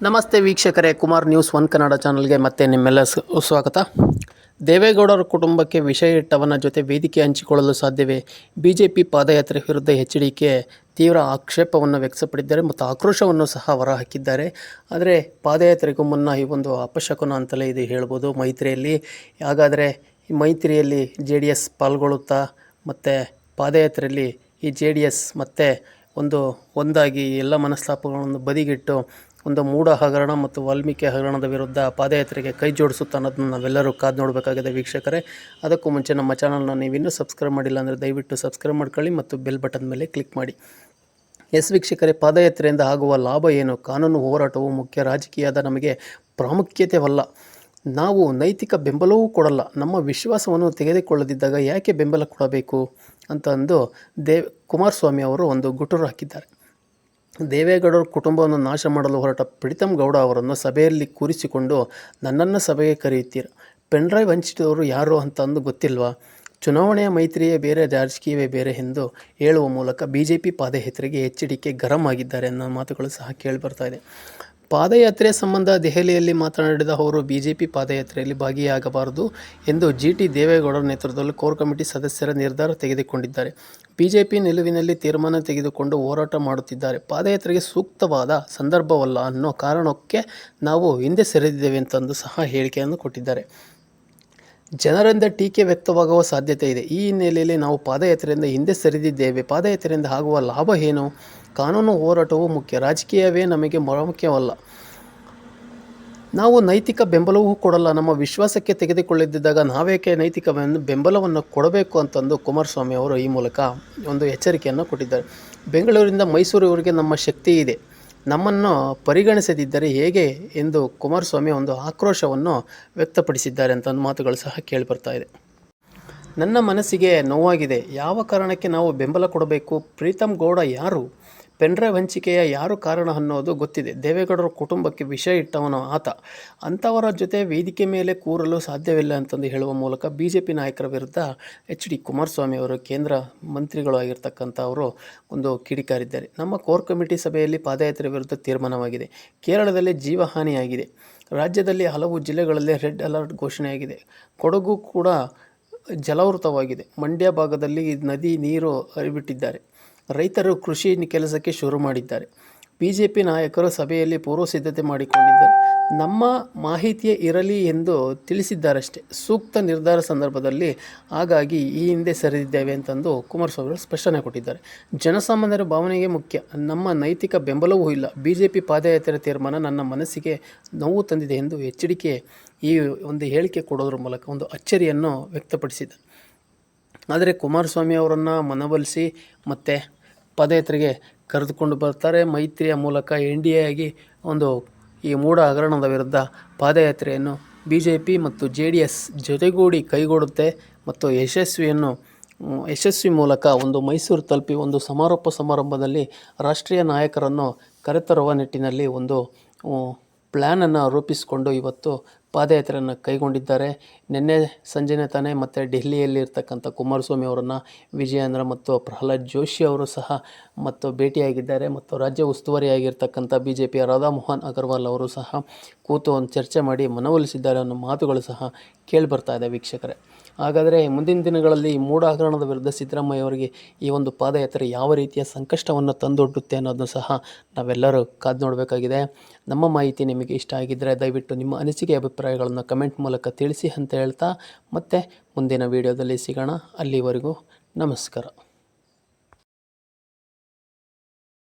ನಮಸ್ತೆ ವೀಕ್ಷಕರೇ, Kumar news one Kannada ಚಾನಲ್ಗೆ ಮತ್ತೆ ನಿಮ್ಮೆಲ್ಲ ಸ್ವಾಗತ. ದೇವೇಗೌಡರ ಕುಟುಂಬಕ್ಕೆ ವಿಷ ಇಟ್ಟವನ ಜೊತೆ ವೇದಿಕೆ ಹಂಚಿಕೊಳ್ಳಲು ಸಾಧ್ಯವೇ? ಬಿಜೆಪಿ ಪಾದಯಾತ್ರೆ ವಿರುದ್ಧ ಎಚ್ಡಿಕೆ ತೀವ್ರ ಆಕ್ಷೇಪವನ್ನು ವ್ಯಕ್ತಪಡಿಸಿದ್ದಾರೆ ಮತ್ತು ಆಕ್ರೋಶವನ್ನು ಸಹ ಹೊರಹಾಕಿದ್ದಾರೆ. ಆದರೆ ಪಾದಯಾತ್ರೆಗೂ ಮುನ್ನ ಈ ಒಂದು ಅಪಶಕುನ ಅಂತಲೇ ಇದು ಹೇಳ್ಬೋದು ಮೈತ್ರಿಯಲ್ಲಿ. ಹಾಗಾದರೆ ಈ ಮೈತ್ರಿಯಲ್ಲಿ JDS ಪಾಲ್ಗೊಳ್ಳುತ್ತಾ ಮತ್ತು ಪಾದಯಾತ್ರೆಯಲ್ಲಿ ಈ JDS ಮತ್ತೆ ಒಂದಾಗಿ ಎಲ್ಲ ಮನಸ್ತಾಪಗಳನ್ನು ಬದಿಗಿಟ್ಟು ಒಂದು ಮೂಢ ಹಗರಣ ಮತ್ತು ವಾಲ್ಮೀಕಿ ಹಗರಣದ ವಿರುದ್ಧ ಪಾದಯಾತ್ರೆಗೆ ಕೈ ಜೋಡಿಸುತ್ತಾ ಅನ್ನೋದನ್ನು ನಾವೆಲ್ಲರೂ ಕಾದು ನೋಡಬೇಕಾಗಿದೆ ವೀಕ್ಷಕರೇ. ಅದಕ್ಕೂ ಮುಂಚೆ ನಮ್ಮ ಚಾನಲ್ನ ನೀವಿನ್ನೂ ಸಬ್ಸ್ಕ್ರೈಬ್ ಮಾಡಿಲ್ಲ ಅಂದರೆ ದಯವಿಟ್ಟು ಸಬ್ಸ್ಕ್ರೈಬ್ ಮಾಡ್ಕೊಳ್ಳಿ ಮತ್ತು ಬೆಲ್ ಬಟನ್ ಮೇಲೆ ಕ್ಲಿಕ್ ಮಾಡಿ. ವೀಕ್ಷಕರೇ, ಪಾದಯಾತ್ರೆಯಿಂದ ಆಗುವ ಲಾಭ ಏನು? ಕಾನೂನು ಹೋರಾಟವು ಮುಖ್ಯ, ರಾಜಕೀಯದ ನಮಗೆ ಪ್ರಾಮುಖ್ಯತೆವಲ್ಲ. ನಾವು ನೈತಿಕ ಬೆಂಬಲವೂ ಕೊಡಲ್ಲ. ನಮ್ಮ ವಿಶ್ವಾಸವನ್ನು ತೆಗೆದುಕೊಳ್ಳದಿದ್ದಾಗ ಯಾಕೆ ಬೆಂಬಲ ಕೊಡಬೇಕು ಅಂತಂದು ಕುಮಾರಸ್ವಾಮಿ ಅವರು ಒಂದು ಗುಟುರು ಹಾಕಿದ್ದಾರೆ. ದೇವೇಗೌಡರ ಕುಟುಂಬವನ್ನು ನಾಶ ಮಾಡಲು ಹೊರಟ ಪ್ರೀತಮ್ ಗೌಡ ಅವರನ್ನು ಸಭೆಯಲ್ಲಿ ಕೂರಿಸಿಕೊಂಡು ನನ್ನನ್ನು ಸಭೆಗೆ ಕರೆಯುತ್ತೀರ, ಪೆನ್ಡ್ರೈವ್ ಹಂಚಿದವರು ಯಾರು ಅಂತಂದು ಗೊತ್ತಿಲ್ವಾ? ಚುನಾವಣೆಯ ಮೈತ್ರಿಯೇ ಬೇರೆ, ರಾಜಕೀಯವೇ ಬೇರೆ ಎಂದು ಹೇಳುವ ಮೂಲಕ BJP ಪಾದಯಾತ್ರೆಗೆ ಎಚ್ಡಿಕೆ ಗರಂ ಆಗಿದ್ದಾರೆ ಅನ್ನೋ ಮಾತುಗಳು ಸಹ ಕೇಳಿಬರ್ತಾ ಇದೆ. ಪಾದಯಾತ್ರೆ ಸಂಬಂಧ ದೆಹಲಿಯಲ್ಲಿ ಮಾತನಾಡಿದ ಅವರು BJP ಪಾದಯಾತ್ರೆಯಲ್ಲಿ ಭಾಗಿಯಾಗಬಾರದು ಎಂದು GT ದೇವೇಗೌಡರ ನೇತೃತ್ವದಲ್ಲಿ ಕೋರ್ ಕಮಿಟಿ ಸದಸ್ಯರ ನಿರ್ಧಾರ ತೆಗೆದುಕೊಂಡಿದ್ದಾರೆ. BJP ನಿಲುವಿನಲ್ಲಿ ತೀರ್ಮಾನ ತೆಗೆದುಕೊಂಡು ಹೋರಾಟ ಮಾಡುತ್ತಿದ್ದಾರೆ. ಪಾದಯಾತ್ರೆಗೆ ಸೂಕ್ತವಾದ ಸಂದರ್ಭವಲ್ಲ ಅನ್ನೋ ಕಾರಣಕ್ಕೆ ನಾವು ಹಿಂದೆ ಸರಿದಿದ್ದೇವೆ ಅಂತಂದು ಸಹ ಹೇಳಿಕೆಯನ್ನು ಕೊಟ್ಟಿದ್ದಾರೆ. ಜನರಿಂದ ಟೀಕೆ ವ್ಯಕ್ತವಾಗುವ ಸಾಧ್ಯತೆ ಇದೆ. ಈ ಹಿನ್ನೆಲೆಯಲ್ಲಿ ನಾವು ಪಾದಯಾತ್ರೆಯಿಂದ ಹಿಂದೆ ಸರಿದಿದ್ದೇವೆ. ಪಾದಯಾತ್ರೆಯಿಂದ ಆಗುವ ಲಾಭ ಏನು? ಕಾನೂನು ಹೋರಾಟವು ಮುಖ್ಯ, ರಾಜಕೀಯವೇ ನಮಗೆ ಪ್ರಾಮುಖ್ಯವಲ್ಲ. ನಾವು ನೈತಿಕ ಬೆಂಬಲವೂ ಕೊಡಲ್ಲ. ನಮ್ಮ ವಿಶ್ವಾಸಕ್ಕೆ ತೆಗೆದುಕೊಳ್ಳದಿದ್ದಾಗ ನಾವೇಕೆ ನೈತಿಕ ಬೆಂಬಲವನ್ನು ಕೊಡಬೇಕು ಅಂತಂದು ಕುಮಾರಸ್ವಾಮಿ ಅವರು ಈ ಮೂಲಕ ಒಂದು ಎಚ್ಚರಿಕೆಯನ್ನು ಕೊಟ್ಟಿದ್ದಾರೆ. ಬೆಂಗಳೂರಿಂದ ಮೈಸೂರಿವರೆಗೆ ನಮ್ಮ ಶಕ್ತಿ ಇದೆ, ನಮ್ಮನ್ನು ಪರಿಗಣಿಸದಿದ್ದರೆ ಹೇಗೆ ಎಂದು ಕುಮಾರಸ್ವಾಮಿ ಒಂದು ಆಕ್ರೋಶವನ್ನು ವ್ಯಕ್ತಪಡಿಸಿದ್ದಾರೆ ಅಂತ ಮಾತುಗಳು ಸಹ ಕೇಳಿಬರ್ತಾ ಇದೆ. ನನ್ನ ಮನಸ್ಸಿಗೆ ನೋವಾಗಿದೆ. ಯಾವ ಕಾರಣಕ್ಕೆ ನಾವು ಬೆಂಬಲ ಕೊಡಬೇಕು? ಪ್ರೀತಮ್ ಗೌಡ ಯಾರು? ಪೆನ್ಡ್ರೈವ್ ಹಂಚಿಕೆಯ ಯಾರು ಕಾರಣ ಅನ್ನೋದು ಗೊತ್ತಿದೆ. ದೇವೇಗೌಡರ ಕುಟುಂಬಕ್ಕೆ ವಿಷ ಇಟ್ಟವನು ಆತ. ಅಂಥವರ ಜೊತೆ ವೇದಿಕೆ ಮೇಲೆ ಕೂರಲು ಸಾಧ್ಯವಿಲ್ಲ ಅಂತಂದು ಹೇಳುವ ಮೂಲಕ BJP ನಾಯಕರ ವಿರುದ್ಧ HD ಕುಮಾರಸ್ವಾಮಿ ಅವರು, ಕೇಂದ್ರ ಮಂತ್ರಿಗಳು ಆಗಿರ್ತಕ್ಕಂಥವರು ಒಂದು ಕಿಡಿಕಾರಿದ್ದಾರೆ. ನಮ್ಮ ಕೋರ್ ಕಮಿಟಿ ಸಭೆಯಲ್ಲಿ ಪಾದಯಾತ್ರೆ ವಿರುದ್ಧ ತೀರ್ಮಾನವಾಗಿದೆ. ಕೇರಳದಲ್ಲಿ ಜೀವಹಾನಿಯಾಗಿದೆ. ರಾಜ್ಯದಲ್ಲಿ ಹಲವು ಜಿಲ್ಲೆಗಳಲ್ಲಿ ರೆಡ್ ಅಲರ್ಟ್ ಘೋಷಣೆಯಾಗಿದೆ. ಕೊಡಗು ಕೂಡ ಜಲಾವೃತವಾಗಿದೆ. ಮಂಡ್ಯ ಭಾಗದಲ್ಲಿ ನದಿ ನೀರು ಹರಿಬಿಟ್ಟಿದ್ದಾರೆ. ರೈತರು ಕೃಷಿ ಕೆಲಸಕ್ಕೆ ಶುರು ಮಾಡಿದ್ದಾರೆ. BJP ನಾಯಕರು ಸಭೆಯಲ್ಲಿ ಪೂರ್ವ ಸಿದ್ಧತೆ ಮಾಡಿಕೊಂಡಿದ್ದಾರೆ. ನಮ್ಮ ಮಾಹಿತಿಯೇ ಇರಲಿ ಎಂದು ತಿಳಿಸಿದ್ದಾರಷ್ಟೇ, ಸೂಕ್ತ ನಿರ್ಧಾರ ಸಂದರ್ಭದಲ್ಲಿ. ಹಾಗಾಗಿ ಈ ಹಿಂದೆ ಸರಿದಿದ್ದೇವೆ ಅಂತಂದು ಕುಮಾರಸ್ವಾಮಿ ಸ್ಪಷ್ಟನೆ ಕೊಟ್ಟಿದ್ದಾರೆ. ಜನಸಾಮಾನ್ಯರ ಭಾವನೆಗೆ ಮುಖ್ಯ, ನಮ್ಮ ನೈತಿಕ ಬೆಂಬಲವೂ ಇಲ್ಲ. BJP ಪಾದಯಾತ್ರೆ ತೀರ್ಮಾನ ನನ್ನ ಮನಸ್ಸಿಗೆ ನೋವು ತಂದಿದೆ ಎಂದು ಎಚ್ಚರಿಕೆ ಈ ಒಂದು ಹೇಳಿಕೆ ಕೊಡೋದ್ರ ಮೂಲಕ ಒಂದು ಅಚ್ಚರಿಯನ್ನು ವ್ಯಕ್ತಪಡಿಸಿದೆ. ಆದರೆ ಕುಮಾರಸ್ವಾಮಿ ಅವರನ್ನು ಮನವೊಲಿಸಿ ಮತ್ತು ಪಾದಯಾತ್ರೆಗೆ ಕರೆದುಕೊಂಡು ಬರ್ತಾರೆ. ಮೈತ್ರಿಯ ಮೂಲಕ NDA ಆಗಿ ಈ ಮೂಢ ಹಗರಣದ ವಿರುದ್ಧ ಪಾದಯಾತ್ರೆಯನ್ನು BJP ಮತ್ತು JDS ಜೊತೆಗೂಡಿ ಕೈಗೂಡುತ್ತೆ ಮತ್ತು ಯಶಸ್ವಿ ಮೂಲಕ ಮೈಸೂರು ತಲುಪಿ ಸಮಾರೋಪ ಸಮಾರಂಭದಲ್ಲಿ ರಾಷ್ಟ್ರೀಯ ನಾಯಕರನ್ನು ಕರೆತರುವ ನಿಟ್ಟಿನಲ್ಲಿ ಪ್ಲ್ಯಾನನ್ನು ರೂಪಿಸಿಕೊಂಡು ಇವತ್ತು ಪಾದಯಾತ್ರೆಯನ್ನು ಕೈಗೊಂಡಿದ್ದಾರೆ. ನಿನ್ನೆ ಸಂಜೆನೇ ತಾನೇ ಮತ್ತು ಡೆಲ್ಲಿಯಲ್ಲಿ ಇರ್ತಕ್ಕಂಥ ಕುಮಾರಸ್ವಾಮಿ ಅವರನ್ನು ವಿಜಯೇಂದ್ರ ಮತ್ತು ಪ್ರಹ್ಲಾದ್ ಜೋಶಿ ಅವರು ಸಹ ಭೇಟಿಯಾಗಿದ್ದಾರೆ. ಮತ್ತು ರಾಜ್ಯ ಉಸ್ತುವಾರಿಯಾಗಿರ್ತಕ್ಕಂಥ BJPಯ ರಾಧಾ ಮೋಹನ್ ಅಗರ್ವಾಲ್ ಅವರು ಸಹ ಕೂತು ಚರ್ಚೆ ಮಾಡಿ ಮನವೊಲಿಸಿದ್ದಾರೆ ಅನ್ನೋ ಮಾತುಗಳು ಸಹ ಕೇಳಿಬರ್ತಾ ಇದೆ ವೀಕ್ಷಕರೇ. ಹಾಗಾದರೆ ಮುಂದಿನ ದಿನಗಳಲ್ಲಿ ಈ ಮೂಢ ಹಗರಣದ ವಿರುದ್ಧ ಸಿದ್ದರಾಮಯ್ಯ ಅವರಿಗೆ ಈ ಪಾದಯಾತ್ರೆ ಯಾವ ರೀತಿಯ ಸಂಕಷ್ಟವನ್ನು ತಂದೊಡ್ಡುತ್ತೆ ಅನ್ನೋದನ್ನು ಸಹ ನಾವೆಲ್ಲರೂ ಕಾದು ನೋಡಬೇಕಾಗಿದೆ. ನಮ್ಮ ಮಾಹಿತಿ ನಿಮಗೆ ಇಷ್ಟ ಆಗಿದ್ದರೆ ದಯವಿಟ್ಟು ನಿಮ್ಮ ಅನಿಸಿಕೆ ಅಭಿಪ್ರಾಯಗಳನ್ನು ಕಮೆಂಟ್ ಮೂಲಕ ತಿಳಿಸಿ ಅಂತ ಹೇಳ್ತಾ ಮತ್ತೆ ಮುಂದಿನ ವಿಡಿಯೋದಲ್ಲಿ ಸಿಗೋಣ. ಅಲ್ಲಿವರೆಗೂ ನಮಸ್ಕಾರ.